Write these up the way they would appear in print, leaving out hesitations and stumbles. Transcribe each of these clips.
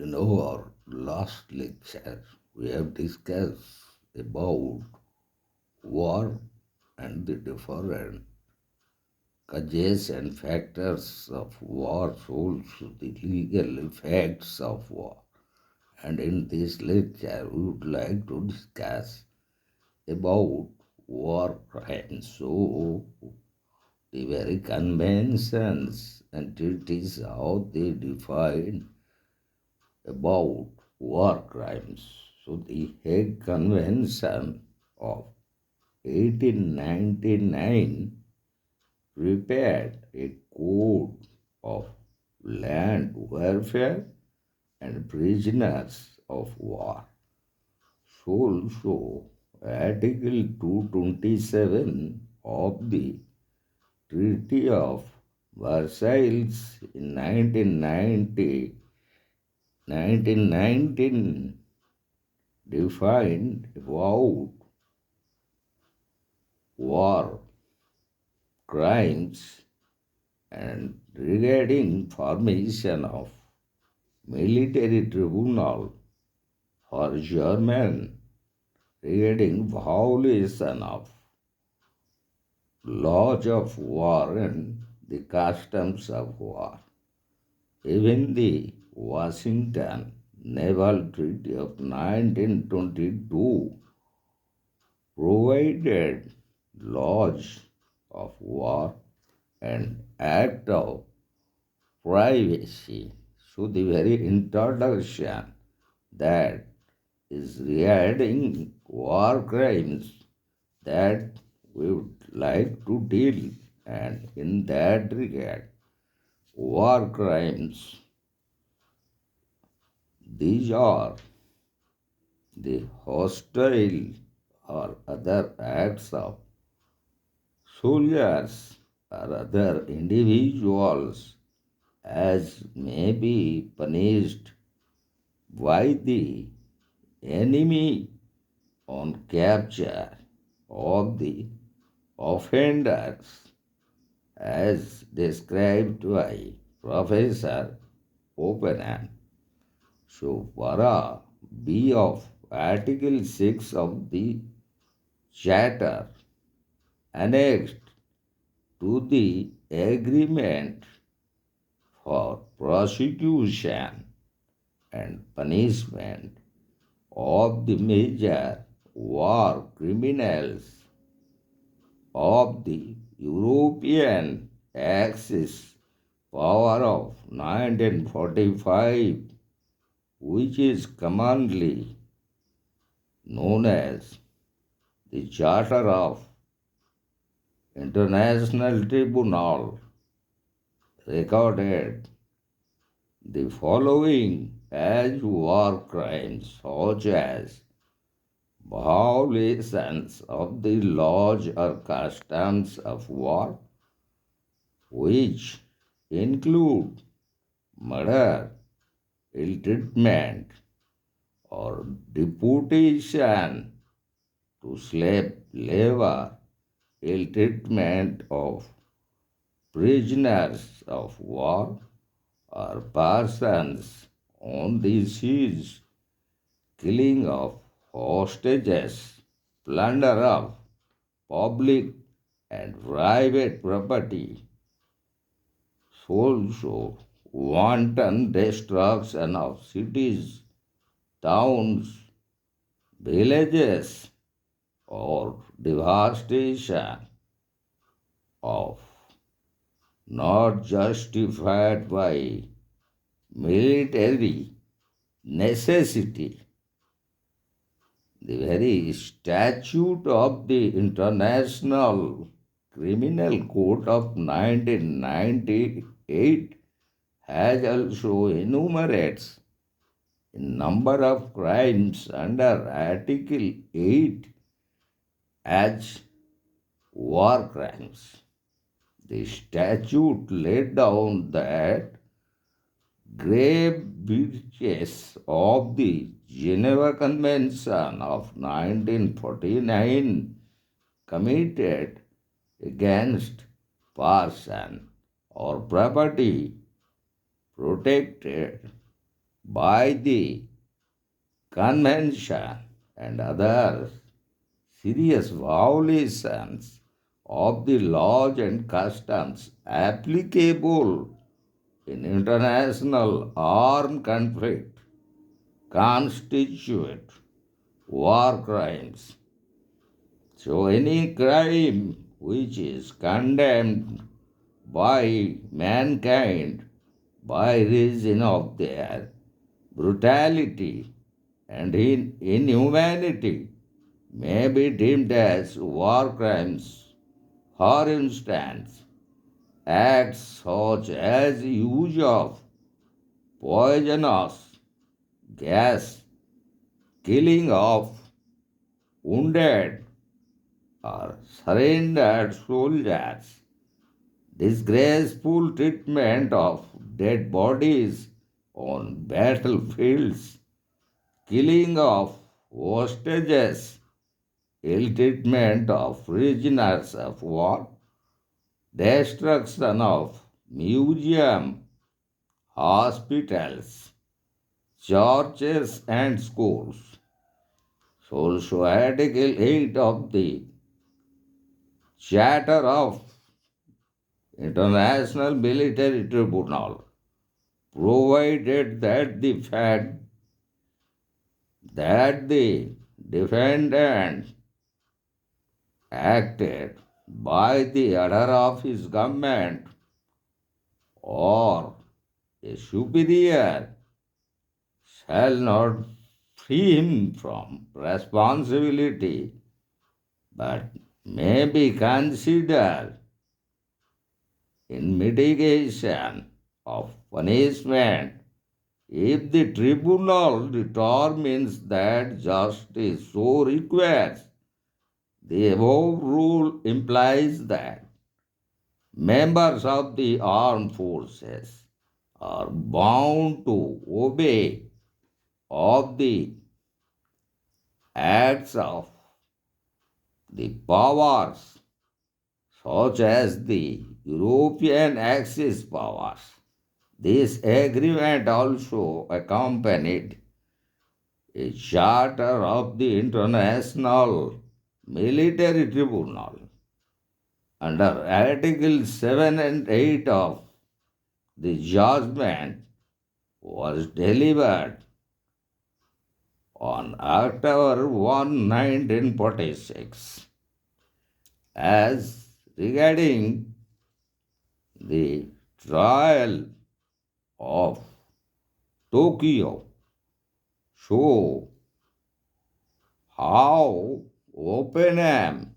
In our last lecture, we have discussed about war and the different causes and factors of war, also the legal effects of war. And in this lecture, we would like to discuss about war crimes. So, the very conventions and treaties, how they define about war crimes. So the Hague Convention of 1899 prepared a code of land warfare and prisoners of war. So also Article 227 of the Treaty of Versailles in 1919 defined about war crimes and regarding formation of military tribunal for German regarding violation of laws of war and the customs of war. Even the Washington Naval Treaty of 1922 provided laws of war and act of privacy. So the very introduction that is regarding war crimes that we would like to deal, and in that regard war crimes, these are the hostile or other acts of soldiers or other individuals as may be punished by the enemy on capture of the offenders as described by Professor Oppenheim. So, para B of Article 6 of the Charter annexed to the agreement for prosecution and punishment of the major war criminals of the European Axis power of 1945, which is commonly known as the Charter of International Tribunal, recorded the following as war crimes, such as violations of the laws or customs of war, which include murder, ill treatment, or deportation to slave labor, ill treatment of prisoners of war, or persons on the seas, killing of hostages, plunder of public and private property, also wanton destruction of cities, towns, villages, or devastation of not justified by military necessity. The very statute of the International Criminal Code of 1998 has also enumerates a number of crimes under Article 8 as war crimes. The statute laid down that grave breaches of the Geneva Convention of 1949 committed against person or property protected by the convention and other serious violations of the laws and customs applicable in international armed conflict constitute war crimes. So, any crime which is condemned by mankind by reason of their brutality and inhumanity may be deemed as war crimes. For instance, acts such as use of poisonous gas, killing of wounded or surrendered soldiers, disgraceful treatment of dead bodies on battlefields, killing of hostages, ill treatment of prisoners of war, destruction of museums, hospitals, churches, and schools. So Article 8 of the Charter of International Military Tribunal provided that the fact that the defendant acted by the order of his government or a superior shall not free him from responsibility but may be considered in mitigation of punishment if the tribunal determines that justice so requires. The above rule implies that members of the armed forces are bound to obey of the acts of the powers such as the European Axis powers. This agreement also accompanied a charter of the International Military Tribunal. Under Article 7 and 8 of the judgment was delivered on October 1, 1946. As regarding the trial of Tokyo, show how Oppenheim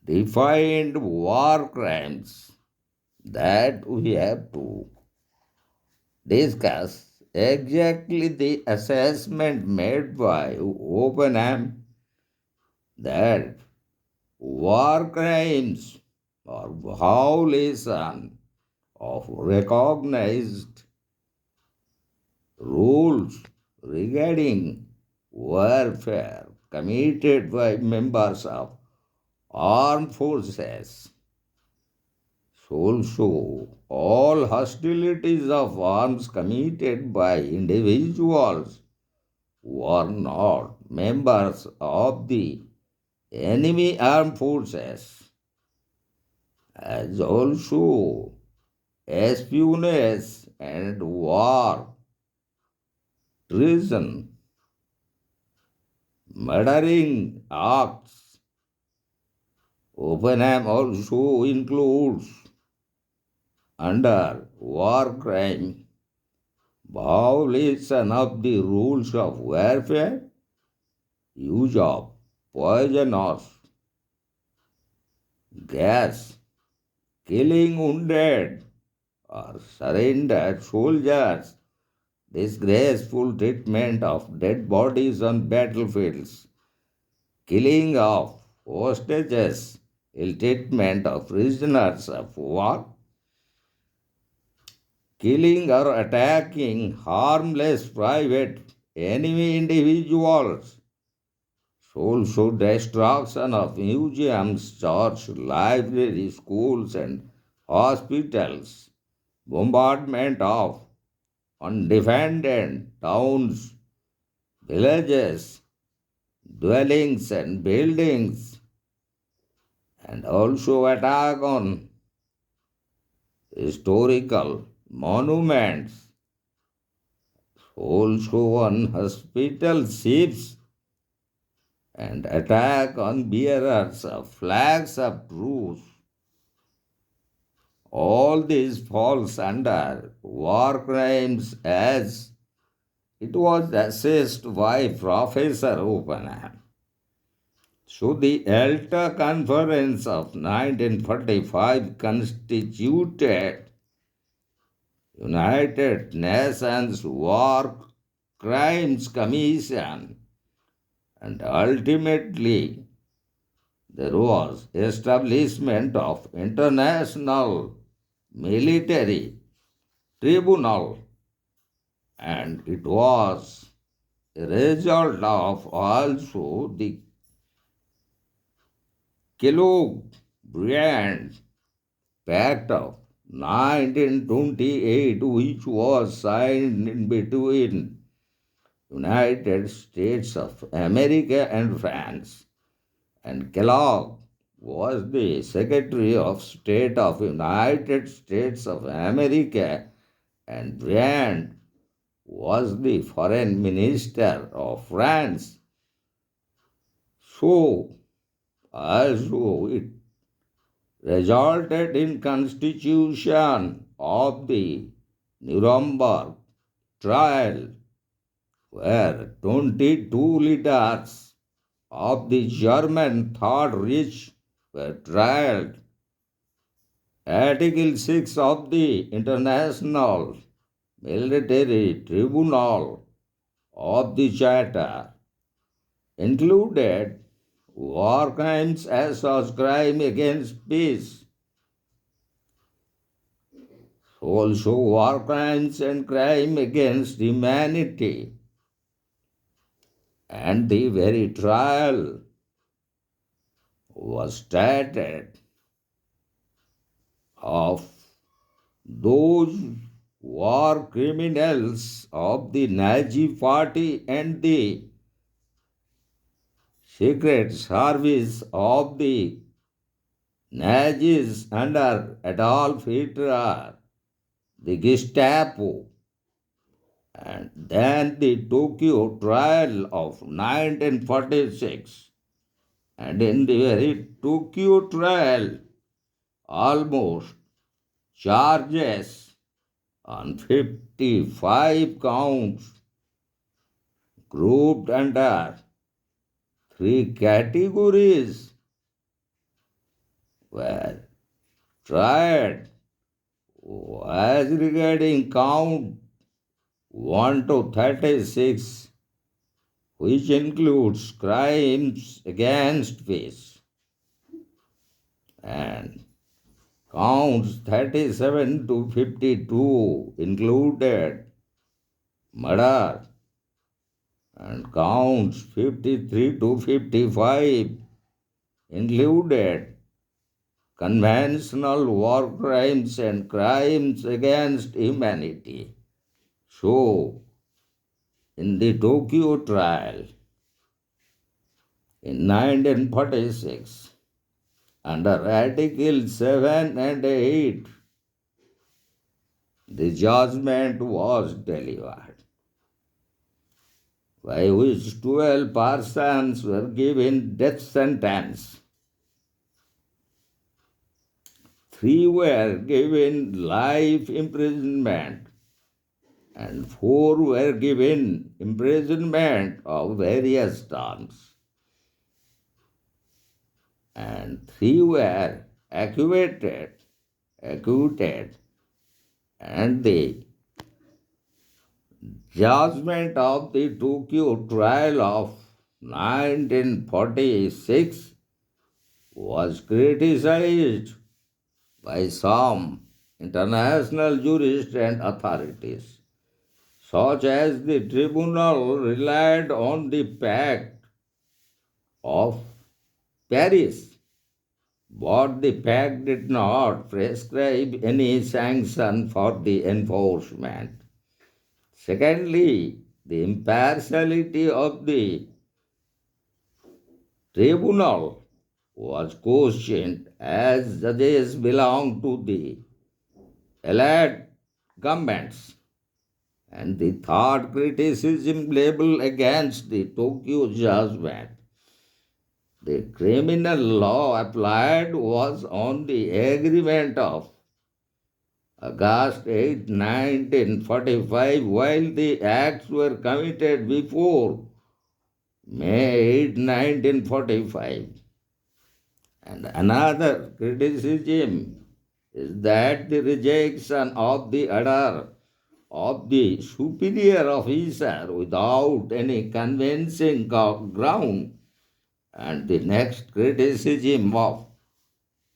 defined war crimes that we have to discuss exactly the assessment made by Oppenheim that war crimes are violation of recognized rules regarding warfare committed by members of armed forces. Also, all hostilities of arms committed by individuals who are not members of the enemy armed forces, as also espionage and war, treason, murdering acts. Oppenheim also includes under war crime violation of the rules of warfare, use of poisonous gas, killing wounded or surrendered soldiers, disgraceful treatment of dead bodies on battlefields, killing of hostages, ill treatment of prisoners of war, killing or attacking harmless private enemy individuals, also destruction of museums, church, libraries, schools, and hospitals, bombardment of on defended towns, villages, dwellings, and buildings, and also attack on historical monuments, also on hospital ships, and attack on bearers of flags of truce. All this falls under war crimes as it was assessed by Professor Oppenheim. So the Alta Conference of 1945 constituted United Nations War Crimes Commission, and ultimately there was establishment of international military tribunal, and it was a result of also the Kellogg-Briand Pact of 1928, which was signed in between United States of America and France. And Kellogg was the Secretary of State of United States of America, and Briand was the Foreign Minister of France. So, also it resulted in constitution of the Nuremberg trial, where 22 leaders of the German Third Reich were tried. Article 6 of the International Military Tribunal of the Charter included war crimes as well as crime against peace, also war crimes and crime against humanity, and the very trial was started of those war criminals of the Nazi Party and the secret service of the Nazis under Adolf Hitler, the Gestapo, and then the Tokyo trial of 1946. And in the very Tokyo trial, almost charges on 55 counts grouped under three categories were tried as regarding count 1 to 36, which includes crimes against peace, and counts 37 to 52 included murder, and counts 53 to 55 included conventional war crimes and crimes against humanity. So, in the Tokyo trial in 1946, under Article 7 and 8, the judgment was delivered, by which 12 persons were given death sentence. 3 were given life imprisonment, and 4 were given imprisonment of various terms, and 3 were acquitted, and the judgment of the Tokyo trial of 1946 was criticized by some international jurists and authorities, such as the tribunal relied on the Pact of Paris, but the Pact did not prescribe any sanction for the enforcement. Secondly, the impartiality of the tribunal was questioned as judges belonged to the allied governments. And the third criticism labeled against the Tokyo judgment, the criminal law applied was on the agreement of August 8, 1945, while the acts were committed before May 8, 1945. And another criticism is that the rejection of the order of the superior officer without any convincing ground. And the next criticism of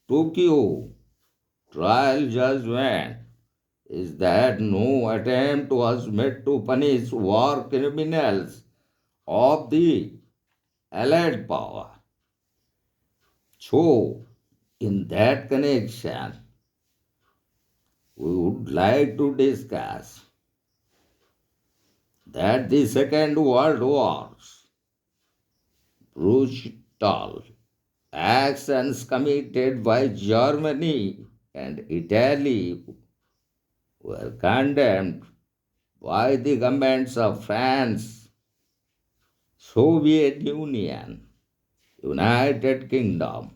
Tokyo trial judgment is that no attempt was made to punish war criminals of the Allied power. So, in that connection, we would like to discuss that the Second World War's brutal actions committed by Germany and Italy were condemned by the governments of France, Soviet Union, United Kingdom,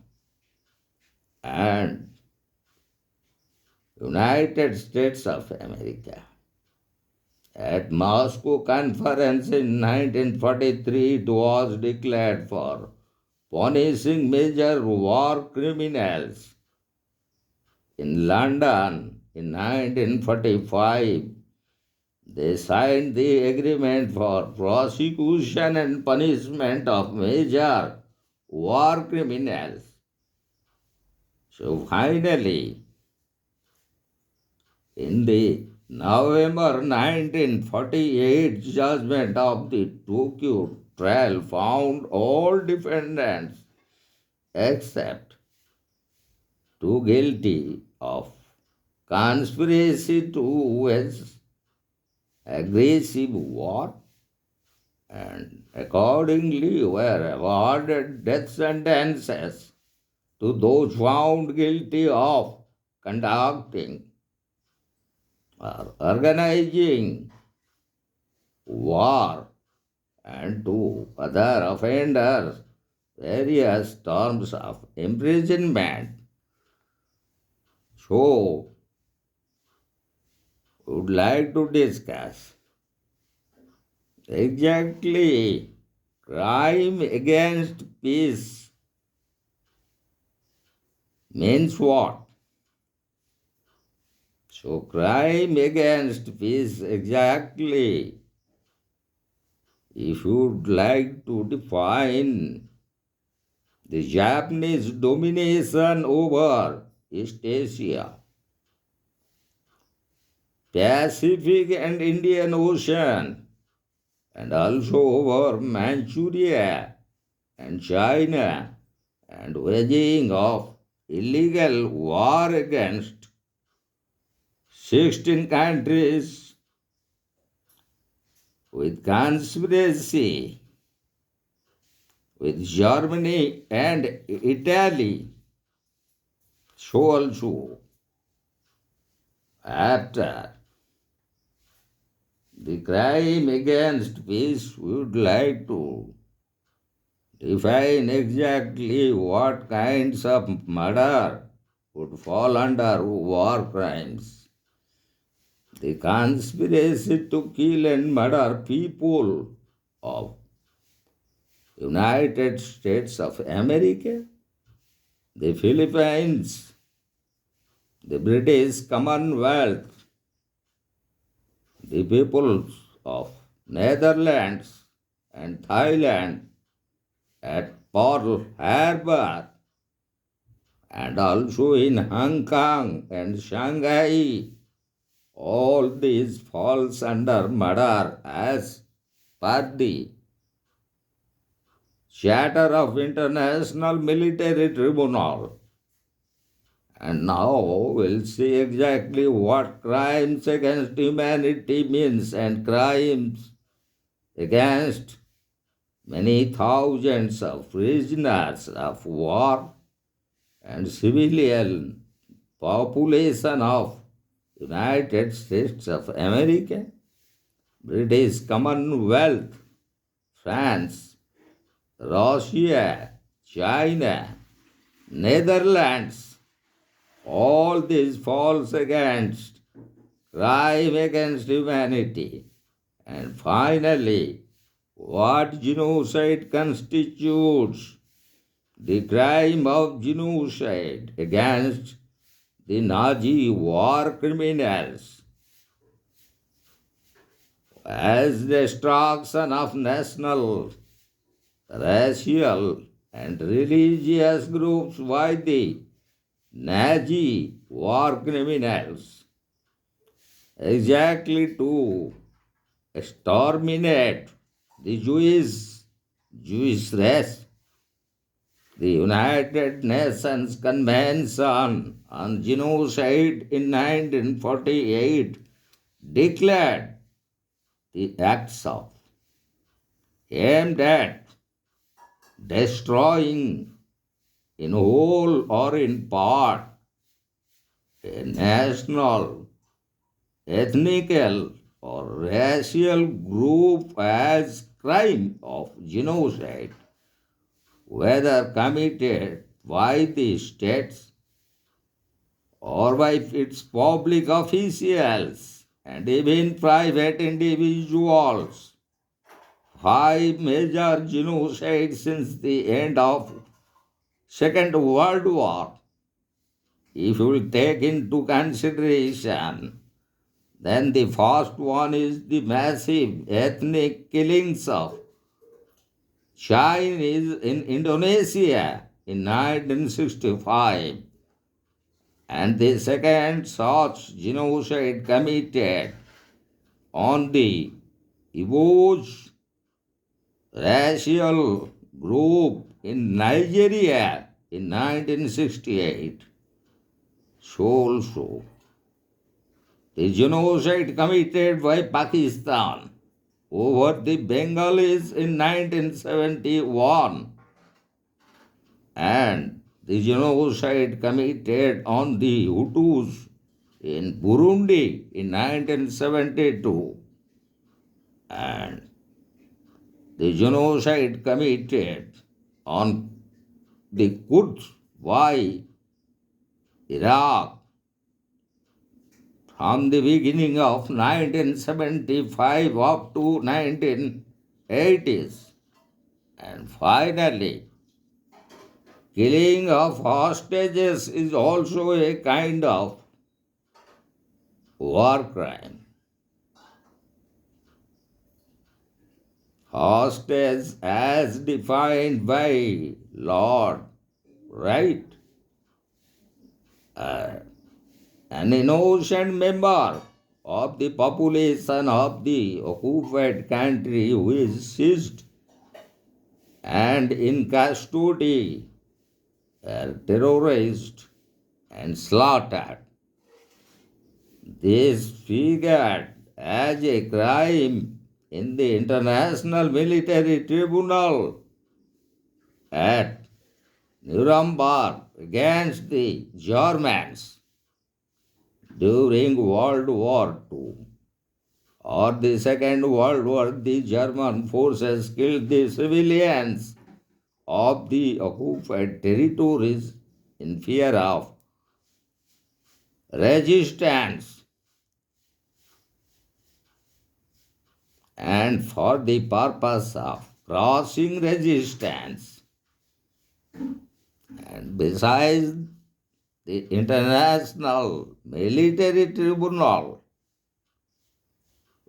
and United States of America. At Moscow Conference in 1943, it was declared for punishing major war criminals. In London in 1945, they signed the agreement for prosecution and punishment of major war criminals. So finally, in the November 1948 judgment of the Tokyo trial found all defendants except two guilty of conspiracy to wage aggressive war and accordingly were awarded death sentences to those found guilty of conducting or organizing war and to other offenders various terms of imprisonment. So, would like to discuss exactly crime against peace means what? So, crime against peace exactly, if you would like to define the Japanese domination over East Asia, Pacific and Indian Ocean, and also over Manchuria and China, and waging of illegal war against 16 countries with conspiracy with Germany and Italy. So also after the crime against peace, we would like to define exactly what kinds of murder would fall under war crimes. The conspiracy to kill and murder people of United States of America, the Philippines, the British Commonwealth, the peoples of Netherlands and Thailand at Pearl Harbor, and also in Hong Kong and Shanghai. All these falls under murder as per the Charter of International Military Tribunal. And now we'll see exactly what crimes against humanity means and crimes against many thousands of prisoners of war and civilian population of United States of America, British Commonwealth, France, Russia, China, Netherlands, all this falls against crime against humanity. And finally, what genocide constitutes? The crime of genocide against the Nazi war criminals as destruction of national, racial, and religious groups by the Nazi war criminals, exactly to exterminate the Jewish race. The United Nations Convention on Genocide in 1948 declared the acts of aimed at destroying in whole or in part a national, ethnical, or racial group as crime of genocide, whether committed by the states or by its public officials and even private individuals. Five major genocides since the end of Second World War, if you will take into consideration, then the first one is the massive ethnic killings of Chinese in Indonesia in 1965, and the second such genocide committed on the Igbos racial group in Nigeria in 1968. So also the genocide committed by Pakistan over the Bengalis in 1971 and the genocide committed on the Hutus in Burundi in 1972 and the genocide committed on the Kurds by Iraq from the beginning of 1975 up to 1980s. And finally, killing of hostages is also a kind of war crime. Hostage as defined by Lord, right? An innocent member of the population of the occupied country who is seized and in custody are terrorized and slaughtered. This figured as a crime in the International Military Tribunal at Nuremberg against the Germans during World War II. Or the Second World War, the German forces killed the civilians of the occupied territories in fear of resistance and for the purpose of crossing resistance. And besides, the International Military Tribunal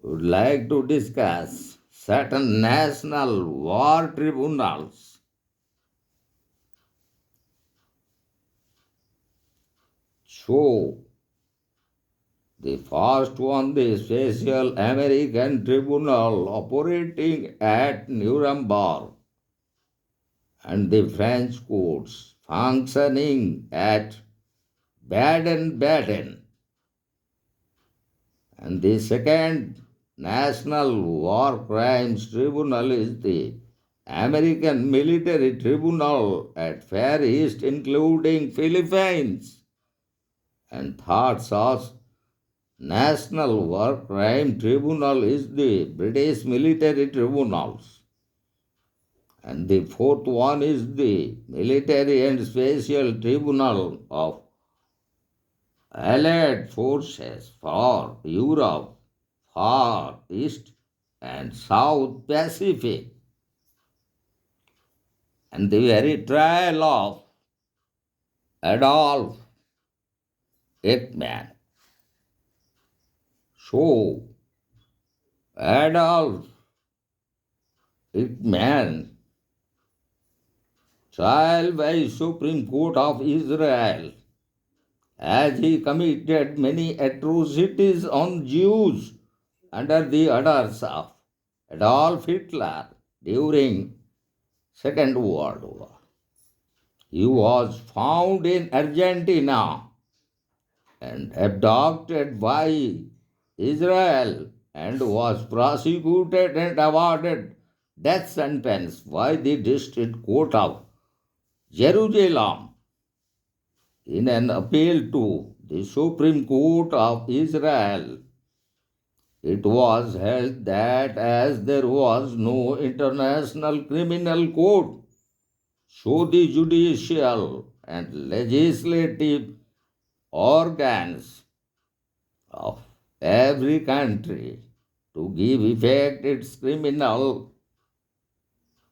would like to discuss certain national war tribunals. So, the first one, the Special American Tribunal operating at Nuremberg, and the French courts functioning at Baden-Baden. And the second National War Crimes Tribunal is the American Military Tribunal at Far East, including Philippines. And third source, National War Crime Tribunal is the British Military Tribunals. And the fourth one is the Military and Special Tribunal of Allied Forces for Europe, Far East and South Pacific. And the very trial of Adolf Eichmann. So, Adolf Eichmann, trial by Supreme Court of Israel, as he committed many atrocities on Jews under the orders of Adolf Hitler during Second World War. He was found in Argentina and abducted by Israel and was prosecuted and awarded death sentence by the District Court of Jerusalem. In an appeal to the Supreme Court of Israel, it was held that as there was no international criminal court, so the judicial and legislative organs of every country to give effect its criminal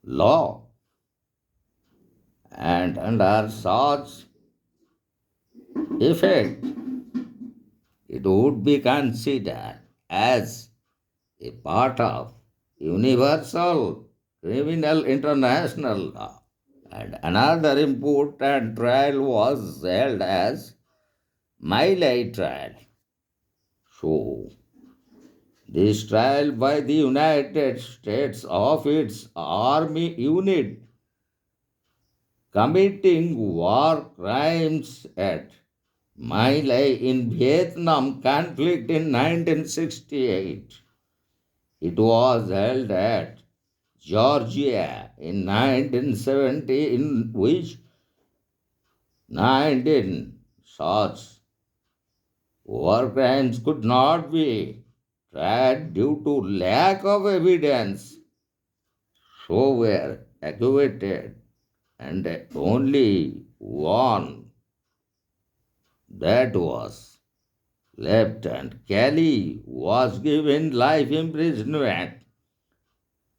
law, and under such effect it would be considered as a part of universal criminal international law. And another important trial was held as My trial. So, this trial by the United States of its army unit committing war crimes at My in Vietnam conflict in 1968. It was held at Georgia in 1970, in which 19 such war crimes could not be tried due to lack of evidence, so were acquitted, and only one, that was Lieutenant Kelly, was given life imprisonment.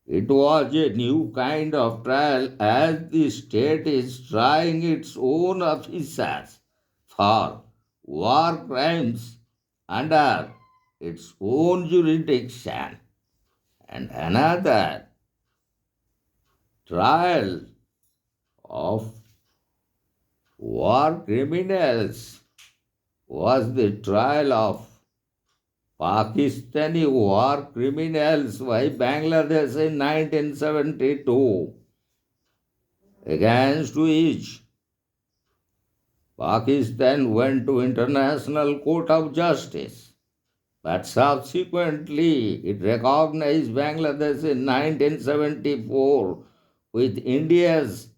It was a new kind of trial as the state is trying its own officers for war crimes under its own jurisdiction. And another trial of war criminals was the trial of Pakistani war criminals by Bangladesh in 1972, against which Pakistan went to International Court of Justice. But subsequently, it recognized Bangladesh in 1974 with India's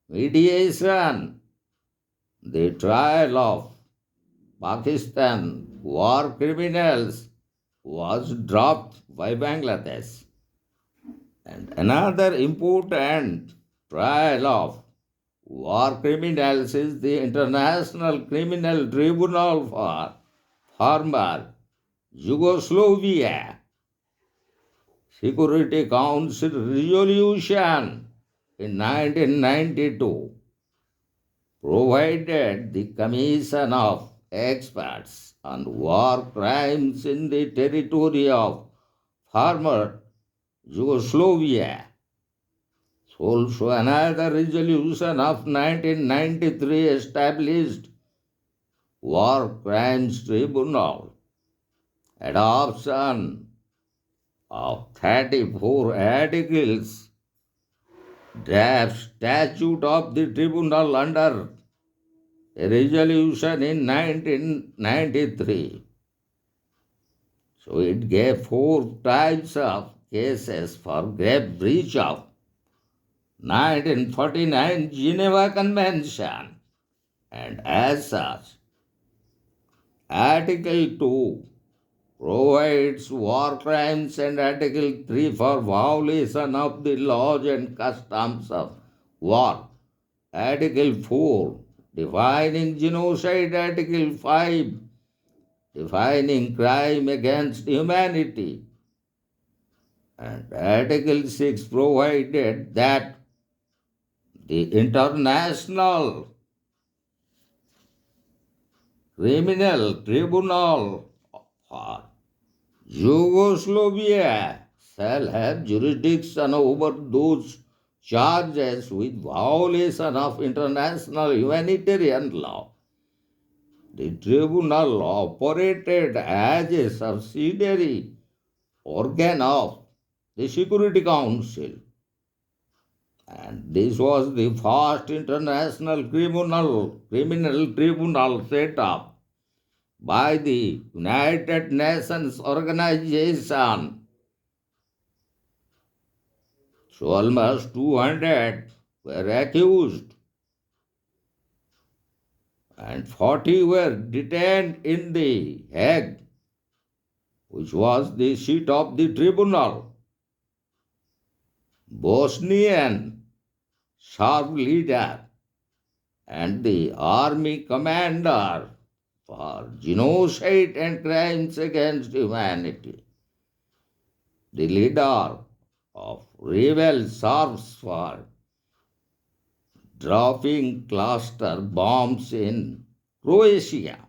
mediation. The trial of Pakistan war criminals was dropped by Bangladesh. And another important trial of war criminals is the International Criminal Tribunal for former Yugoslavia. Security Council resolution in 1992 provided the commission of experts on war crimes in the territory of former Yugoslavia. Also, another resolution of 1993 established War Crimes Tribunal. Adoption of 34 articles draft statute of the tribunal under a resolution in 1993. So it gave four types of cases for grave breach of 1949 Geneva Convention. And as such, Article 2 provides war crimes and Article 3 for violation of the laws and customs of war. Article 4 defining genocide. Article 5 defining crime against humanity. And Article 6 provided that the International Criminal Tribunal for Yugoslavia shall have jurisdiction over those charges with violation of international humanitarian law. The tribunal operated as a subsidiary organ of the Security Council, and this was the first international criminal tribunal set up by the United Nations Organization. So almost 200 were accused and 40 were detained in the Hague, which was the seat of the tribunal. Bosnian Serb leader and the army commander for genocide and crimes against humanity. The leader of rebel Serbs for dropping cluster bombs in Croatia.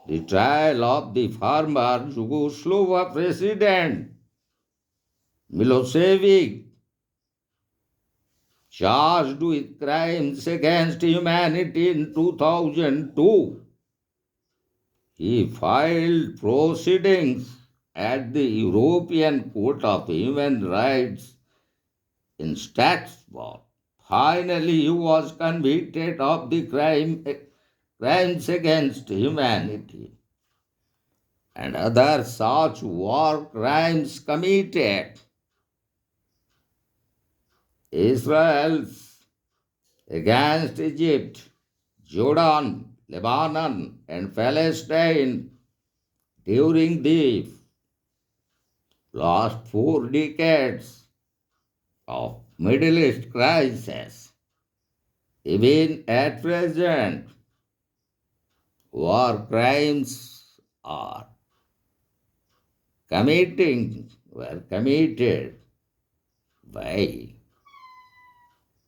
The trial of the former Yugoslav president Milosevic, charged with crimes against humanity in 2002. He filed proceedings at the European Court of Human Rights in Strasbourg. Finally, he was convicted of the crimes against humanity and other such war crimes committed. Israel's against Egypt, Jordan, Lebanon, and Palestine during the last 4 decades of Middle East crisis. Even at present, war crimes were committed by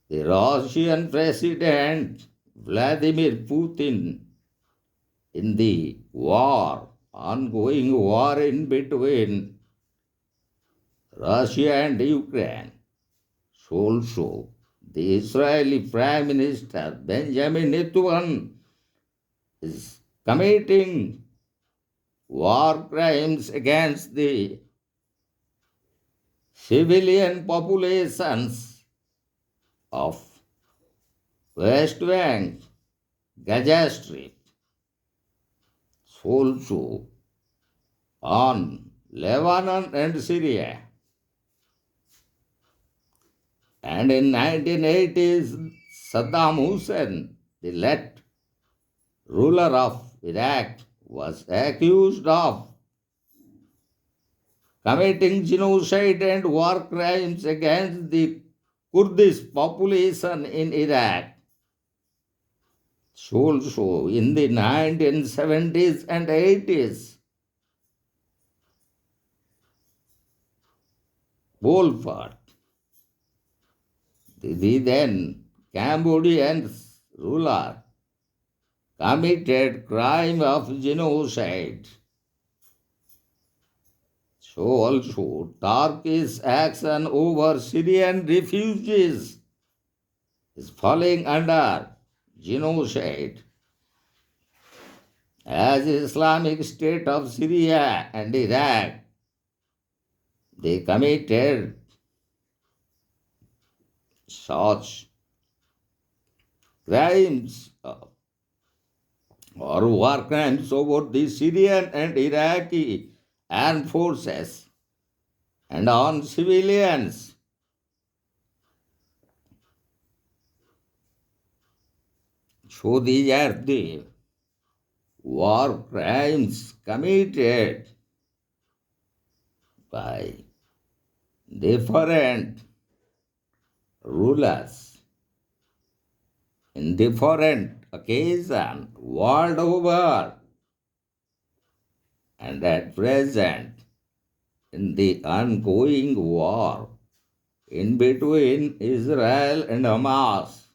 the Russian President Vladimir Putin in the ongoing war in between Russia and Ukraine. Also, the Israeli Prime Minister Benjamin Netanyahu is committing war crimes against the civilian populations of West Bank, Gaza Strip, also on Lebanon and Syria. And in 1980s, Saddam Hussein, the late ruler of Iraq, was accused of committing genocide and war crimes against the Kurdish population in Iraq. Also, in the 1970s and 80s, Bolford, the then Cambodian ruler, committed crime of genocide. So also Turkish action over Syrian refugees is falling under genocide, as Islamic State of Syria and Iraq, they committed such crimes or war crimes over the Syrian and Iraqi armed forces and on civilians. So these are the war crimes committed by different rulers in different occasions world over, and at present in the ongoing war in between Israel and Hamas.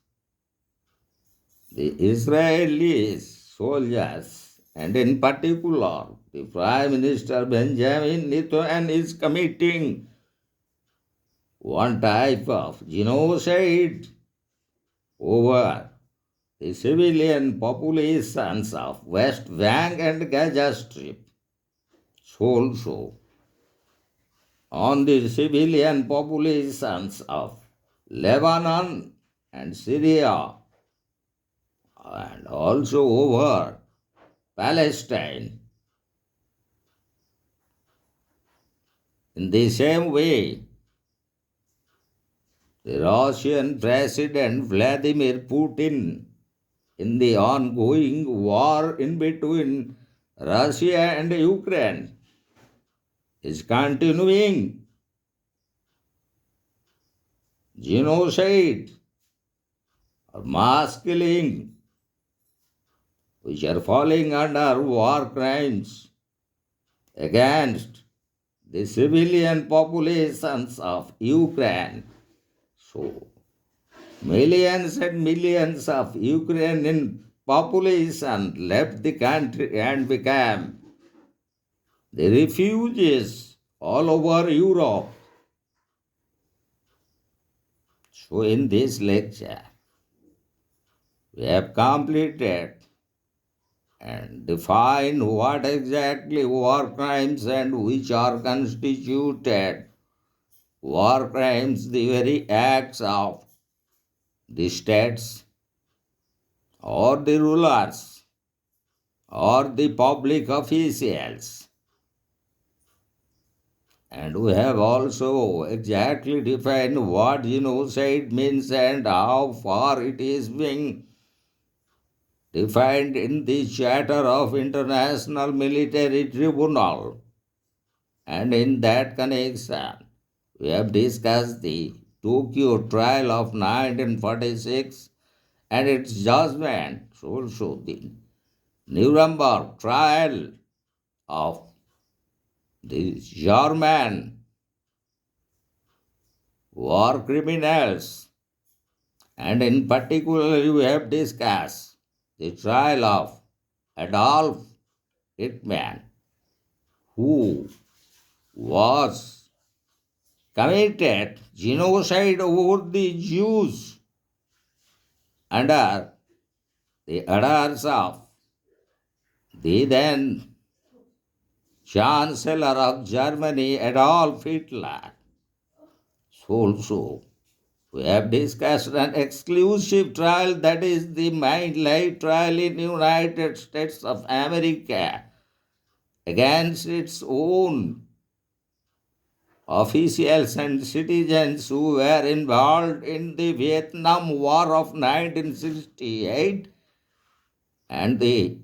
The Israeli soldiers, and in particular the Prime Minister Benjamin Netanyahu, is committing one type of genocide over the civilian populations of West Bank and Gaza Strip. So also on the civilian populations of Lebanon and Syria, and also over Palestine. In the same way, the Russian President Vladimir Putin, in the ongoing war in between Russia and Ukraine, is continuing genocide or mass killing, which are falling under war crimes against the civilian populations of Ukraine. So, millions and millions of Ukrainian population left the country and became the refugees all over Europe. So, in this lecture, we have completed and defined what exactly war crimes and which are constituted war crimes, the very acts of the states or the rulers or the public officials. And we have also exactly defined what genocide means and how far it is being defined in the Charter of International Military Tribunal. And in that connection, we have discussed the Tokyo trial of 1946 and its judgment, also the Nuremberg trial of the German war criminals, and in particular we have discussed the trial of Adolf Eirchman, who was committed genocide over the Jews under the orders of the then Chancellor of Germany, Adolf Hitler. So also, we have discussed an exclusive trial, that is the main live trial in United States of America against its own officials and citizens who were involved in the Vietnam War of 1968, and the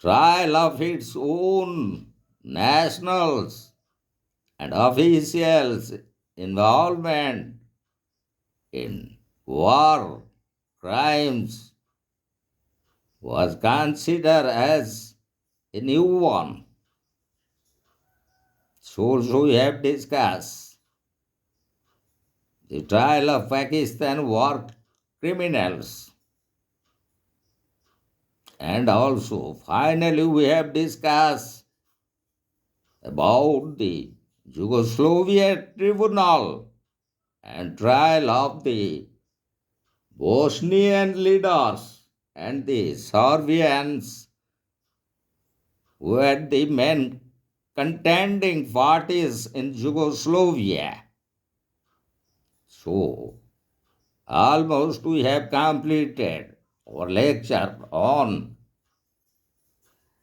trial of its own nationals and officials' involvement in war crimes was considered as a new one. So we have discussed the trial of Pakistan war criminals, and also finally we have discussed about the Yugoslavia tribunal and trial of the Bosnian leaders and the Serbians were the main contending parties in Yugoslavia. So, almost we have completed our lecture on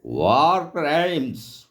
War crimes